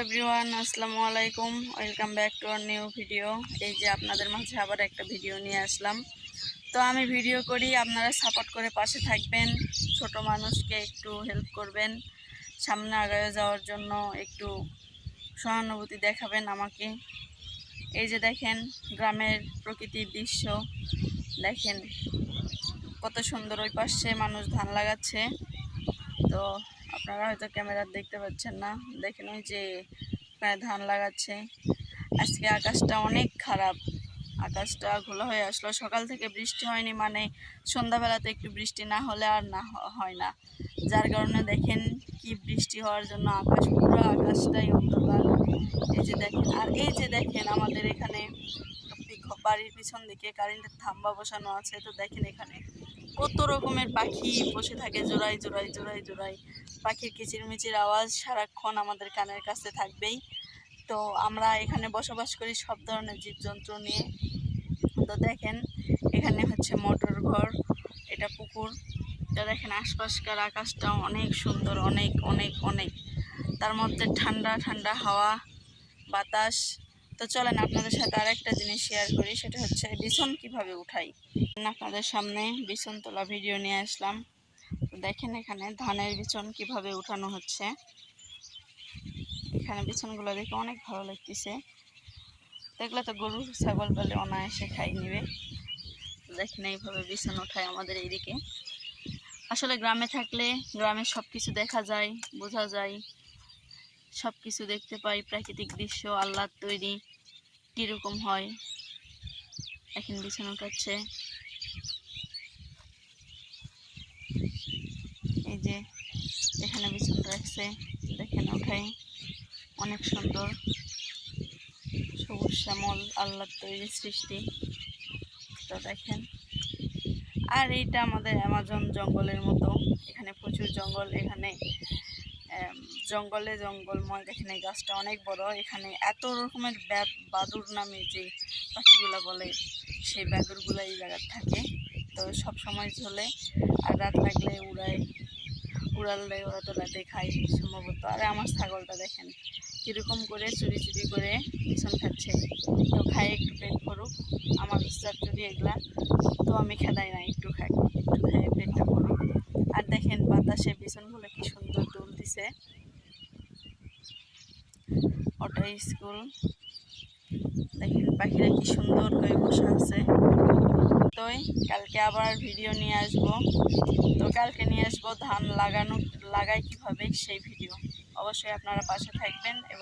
Everyone, আসসালামু আলাইকুম। Welcome back to our new video. এই যে আপনাদের মাঝে আবার একটা ভিডিও নিয়ে আসলাম। তো আমি ভিডিও করি, আপনারা সাপোর্ট করে পাশে থাকবেন, ছোট মানুষকে একটু হেল্প করবেন, সামনে আগায় যাওয়ার জন্য একটু সহানুভূতি দেখাবেন আমাকে। এই যে দেখেন গ্রামের প্রকৃতির দৃশ্য, দেখেন কত সুন্দর। ওই পাশে মানুষ ধান লাগাচ্ছে, তো আপনারা হয়তো ক্যামেরা দেখতে পাচ্ছেন না। দেখেন ওই যে ধান লাগাচ্ছে। আজকে আকাশটা অনেক খারাপ, আকাশটা ঘোলা হয়ে আসলো। সকাল থেকে বৃষ্টি হয়নি, মানে সন্ধ্যাবেলাতে একটু বৃষ্টি না হলে আর না হয় না, যার কারণে দেখেন কি বৃষ্টি হওয়ার জন্য পুরো আকাশটাই অন্ধকার। এই যে দেখেন, আর এই যে দেখেন আমাদের এখানে বাড়ির পিছন দিকে কারেন্টের থাম্বা বসানো আছে। তো দেখেন এখানে কত রকমের পাখি বসে থাকে জোড়ায় জোড়ায় জোড়ায় জোড়ায়। পাখির কিচিরমিচির আওয়াজ সারাক্ষণ আমাদের কানের কাছে থাকবেই। তো আমরা এখানে বসবাস করি সব ধরনের জীবজন্তু নিয়ে। তো দেখেন এখানে হচ্ছে মোটর ঘর, এটা পুকুর। তো দেখেন আশপাশকার আকাশটাও অনেক সুন্দর, অনেক অনেক অনেক, তার মধ্যে ঠান্ডা ঠান্ডা হাওয়া বাতাস। তো চলেন আপনাদের সাথে আরেকটা জিনিস শেয়ার করি, সেটা হচ্ছে বিছন কিভাবে উঠাই। আপনাদের সামনে বিছন তোলা ভিডিও নিয়ে আসলাম। দেখেন এখানে ধানের বিছন কিভাবে উঠানো হচ্ছে। এখানে বিছনগুলো দেখে অনেক ভালো লাগতেছে। দেখলে তো গরু ছাগল পালে অনায়াসে খাই নিবে। দেখেন এইভাবে বিছন উঠায় আমাদের এইদিকে। আসলে গ্রামে থাকলে গ্রামের সব কিছু দেখা যায়, বোঝা যায়, সব কিছু দেখতে পাই। প্রাকৃতিক দৃশ্য আল্লাহর তৈরি কীরকম হয়। এখন বিছন উঠাচ্ছে, এই যে এখানে বিছন রাখছে, দেখেন উঠাই অনেক সুন্দর, সবুজ শ্যামল আল্লাহর তৈরি সৃষ্টি। তো দেখেন, আর এইটা আমাদের অ্যামাজন জঙ্গলের মতো, এখানে প্রচুর জঙ্গল। এখানে জঙ্গলময়। দেখেন এই গাছটা অনেক বড়। এখানে এত রকমের বাদুড় নামে যে পাখিগুলো বলে, সেই বাদুড়গুলো এই জায়গায় থাকে। তো সব সময় ঝোলে, আর রাত লাগলে উড়ালে ওরা তো রাতে খায় সম্ভবত। আর আমার ছাগলটা দেখেন কীরকম করে চুরি চুরি করে বিছন খাচ্ছে। তো খায় একটু পেট ভরুক, আমার চুরি এগুলা তো আমি খেদাই না, একটু খাই, একটু খাই পেটটা ভরুক। আর দেখেন বাতাসে বিছনগুলো কি সুন্দর দুল দিছে। ওটাই স্কুল। দেখেন পাখিরা কি সুন্দর হয়ে বসে আছে। তো কালকে আবার ভিডিও নিয়ে আসবো। তো কালকে নিয়ে আসবো ধান লাগাই কিভাবে সেই ভিডিও। অবশ্যই আপনারা পাশে থাকবেন এবং